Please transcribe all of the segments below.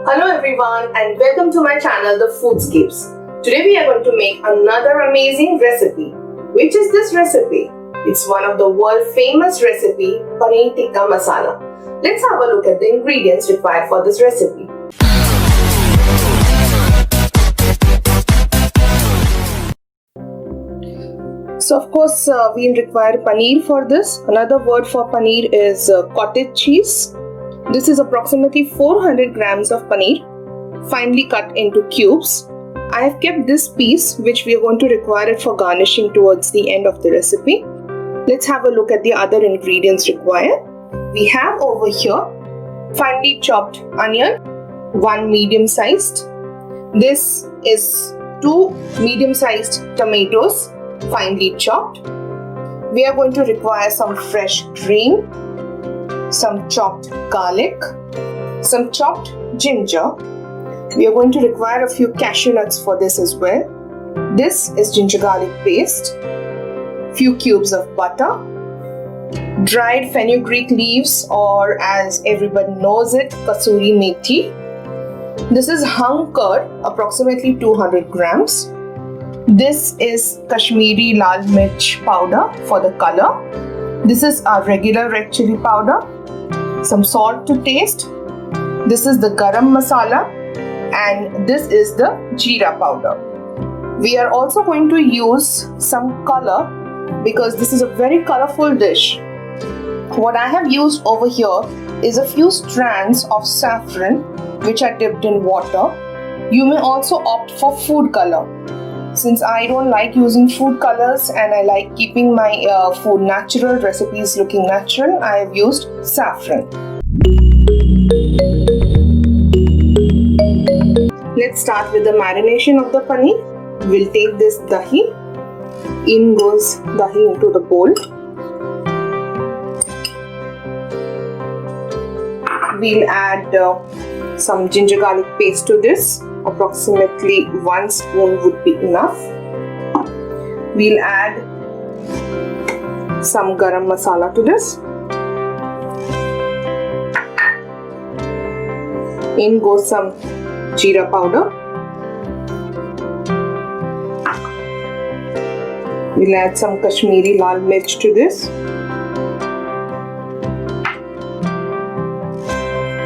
Hello everyone and welcome to my channel The Food Scapes. Today we are going to make another amazing recipe. Which is this recipe? It's one of the world famous recipe, Paneer Tikka Masala. Let's have a look at the ingredients required for this recipe. So of course we'll require paneer for this. Another word for paneer is cottage cheese. This is approximately 400 grams of paneer, finely cut into cubes. I have kept this piece which we are going to require it for garnishing towards the end of the recipe. Let's have a look at the other ingredients required. We have over here finely chopped onion, one medium sized. This is 2 medium sized tomatoes, finely chopped. We are going to require some fresh green, some chopped garlic, some chopped ginger. We are going to require a few cashew nuts for this as well. This is ginger garlic paste, few cubes of butter, dried fenugreek leaves, or as everybody knows it, Kasuri Methi. This is hung curd, approximately 200 grams. This is Kashmiri Lal Mirch powder for the color. This is our regular red chili powder. Some salt to taste. This is the Garam Masala, and this is the Jeera Powder. We are also going to use some color because this is a very colorful dish. What I have used over here is a few strands of saffron which are dipped in water. You may also opt for food color. Since I don't like using food colors and I like keeping my food natural, recipes looking natural, I have used saffron. Let's start with the marination of the paneer. We'll take this dahi. In goes dahi into the bowl. We'll add some ginger garlic paste to this. Approximately 1 spoon would be enough. We'll add some garam masala to this. In goes some jeera powder. We'll add some Kashmiri Lal Mirch to this.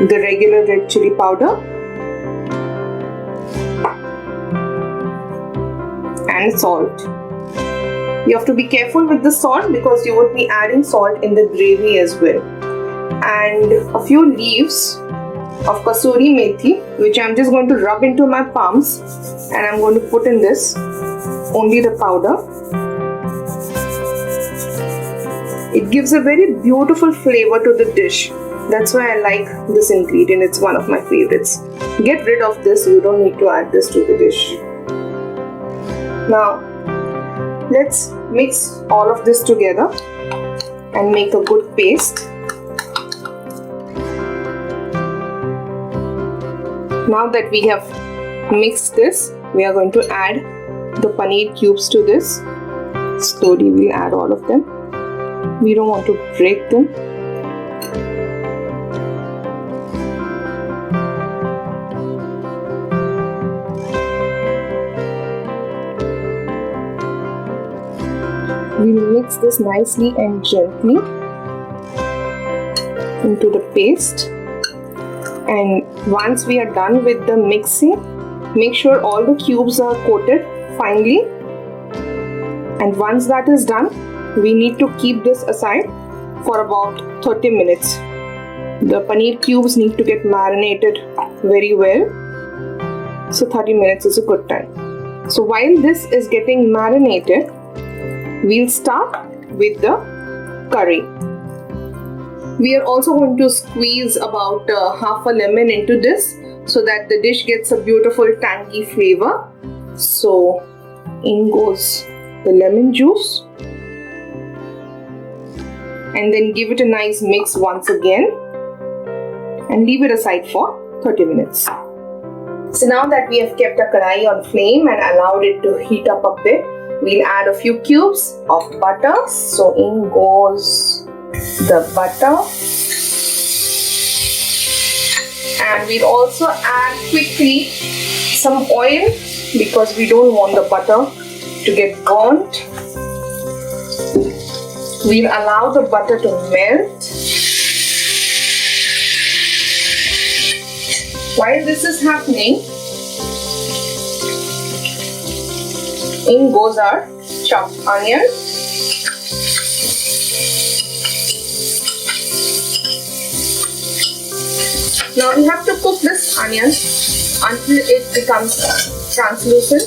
The regular red chili powder. And salt. You have to be careful with the salt because you would be adding salt in the gravy as well. And a few leaves of Kasuri Methi, which I'm just going to rub into my palms, and I'm going to put in this only the powder. It gives a very beautiful flavor to the dish. That's why I like this ingredient. It's one of my favorites. Get rid of this. You don't need to add this to the dish. Now, let's mix all of this together and make a good paste. Now that we have mixed this, we are going to add the paneer cubes to this. Slowly we'll add all of them. We don't want to break them. We'll mix this nicely and gently into the paste. And once we are done with the mixing, make sure all the cubes are coated finely. And once that is done, we need to keep this aside for about 30 minutes. The paneer cubes need to get marinated very well. So 30 minutes is a good time. So while this is getting marinated, we'll start with the curry. We are also going to squeeze about half a lemon into this so that the dish gets a beautiful tangy flavor. So in goes the lemon juice. And then give it a nice mix once again. And leave it aside for 30 minutes. So now that we have kept a kadai on flame and allowed it to heat up a bit, we'll add a few cubes of butter. So in goes the butter. And we'll also add quickly some oil because we don't want the butter to get burnt. We'll allow the butter to melt. While this is happening, in goes our chopped onion. Now we have to cook this onion until it becomes translucent,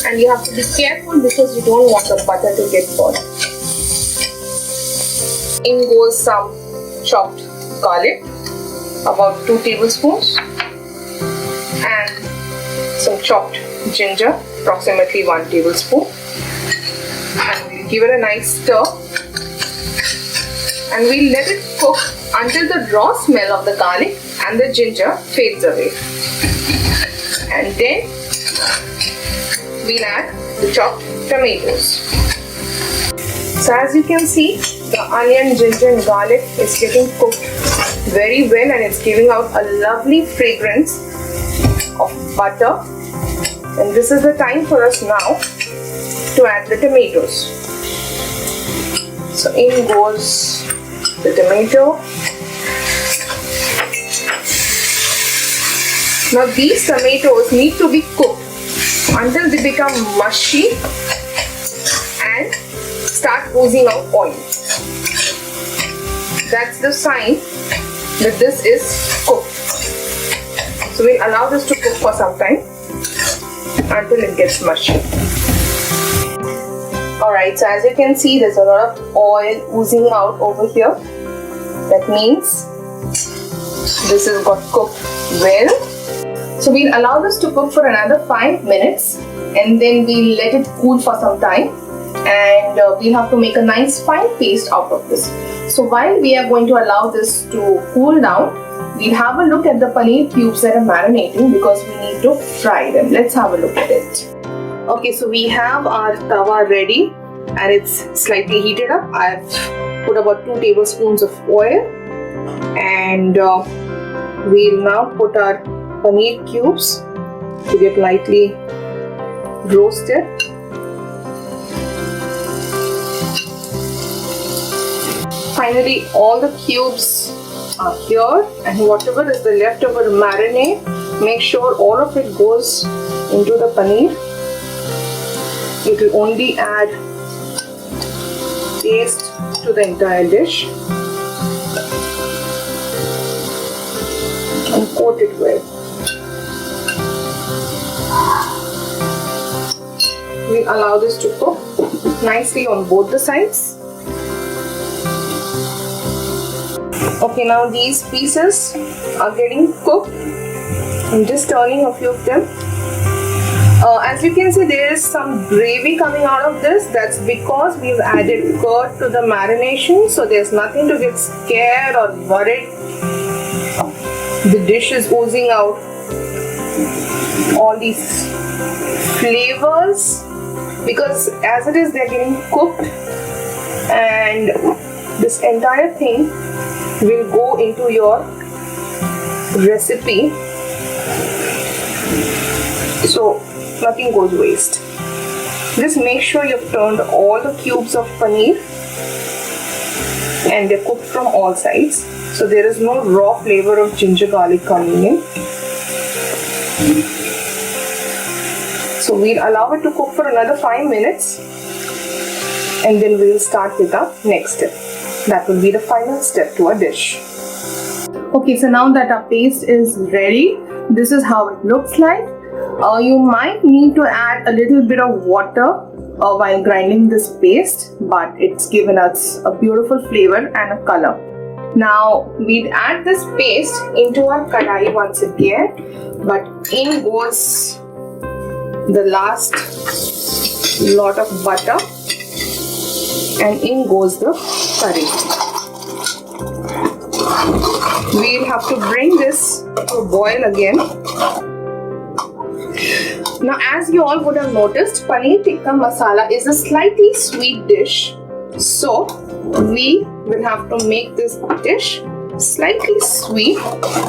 and you have to be careful because you don't want the butter to get burnt. In goes some chopped garlic, about 2 tablespoons, and some chopped ginger, approximately 1 tablespoon, and we'll give it a nice stir, and we'll let it cook until the raw smell of the garlic and the ginger fades away. And then we'll add the chopped tomatoes. So as you can see, the onion, ginger and garlic is getting cooked very well, and it's giving out a lovely fragrance of butter. And this is the time for us now to add the tomatoes. So in goes the tomato. Now these tomatoes need to be cooked until they become mushy and start oozing out oil. That's the sign that this is cooked. So we'll allow this to cook for some time until it gets mushy. Alright, so as you can see, there's a lot of oil oozing out over here. That means this has got cooked well. So we'll allow this to cook for another 5 minutes, and then we'll let it cool for some time, and we'll have to make a nice fine paste out of this. So while we are going to allow this to cool down, we'll have a look at the paneer cubes that are marinating because we need to fry them. Let's have a look at it. Okay, so we have our tawa ready and it's slightly heated up. I've put about 2 tablespoons of oil, and we'll now put our paneer cubes to get lightly roasted. Finally, all the cubes are here, and whatever is the leftover marinade, make sure all of it goes into the paneer. It will only add taste to the entire dish. And coat it well. We'll allow this to cook nicely on both the sides. Okay, now these pieces are getting cooked. I'm just turning a few of them. As you can see, there is some gravy coming out of this. That's because we've added curd to the marination, so there's nothing to get scared or worried. The dish is oozing out all these flavors because as it is, they're getting cooked, and this entire thing will go into your recipe, so nothing goes waste. Just make sure you've turned all the cubes of paneer and they're cooked from all sides, so there is no raw flavor of ginger garlic coming in. So we'll allow it to cook for another 5 minutes, and then we'll start with the next step. That will be the final step to our dish. Okay, so now that our paste is ready, this is how it looks like. You might need to add a little bit of water while grinding this paste, but it's given us a beautiful flavor and a color. Now we'll add this paste into our kadai once again, but in goes the last lot of butter, and in goes the curry. We'll have to bring this to a boil again. Now, as you all would have noticed, Paneer Tikka Masala is a slightly sweet dish, so we will have to make this dish slightly sweet,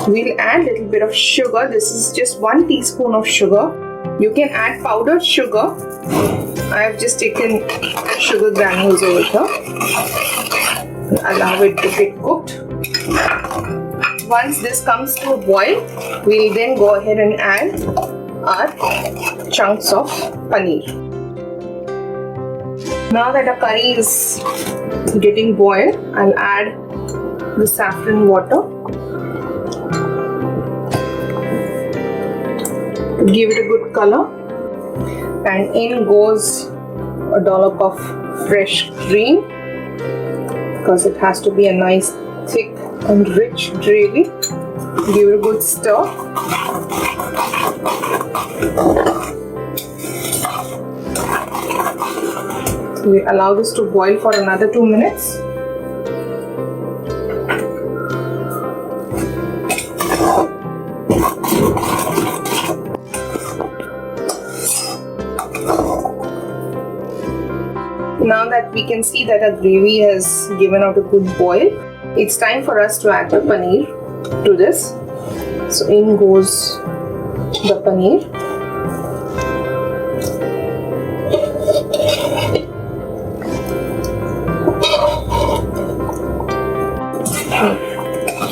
we'll add a little bit of sugar. This is just 1 teaspoon of sugar. You can add powdered sugar. I have just taken sugar granules over here. Allow it to get cooked. Once this comes to a boil, we'll then go ahead and add our chunks of paneer. Now that our curry is getting boiled, I'll add the saffron water to give it a good color, and in goes a dollop of fresh cream because it has to be a nice thick and rich gravy. Give it a good stir. We allow this to boil for another 2 minutes. Now that we can see that our gravy has given out a good boil, it's time for us to add the paneer to this. So in goes the paneer.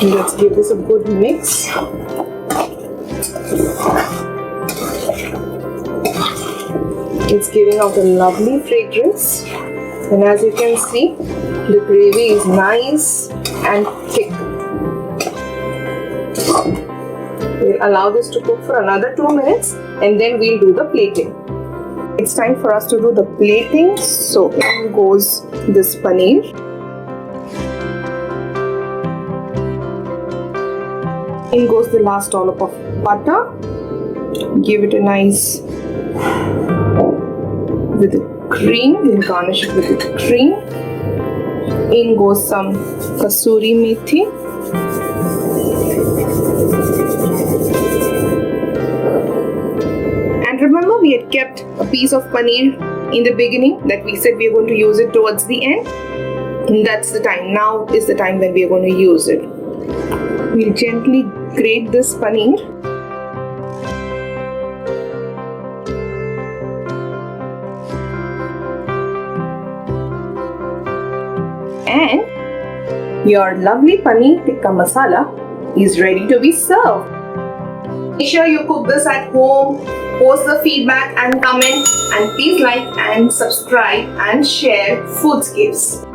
Let's give this a good mix. It's giving out a lovely fragrance, and as you can see, the gravy is nice and thick. We'll allow this to cook for another 2 minutes, and then we'll do the plating. It's time for us to do the plating. So in goes this paneer. In goes the last dollop of butter. Give it a nice with the cream. We'll garnish it with the cream. In goes some Kasuri Methi. And remember, we had kept a piece of paneer in the beginning that we said we are going to use it towards the end. And that's the time. Now is the time when we are going to use it. We'll gently grate this paneer. And your lovely Paneer Tikka Masala is ready to be served. Make sure you cook this at home, post the feedback and comment, and please like and subscribe and share Foodscapes.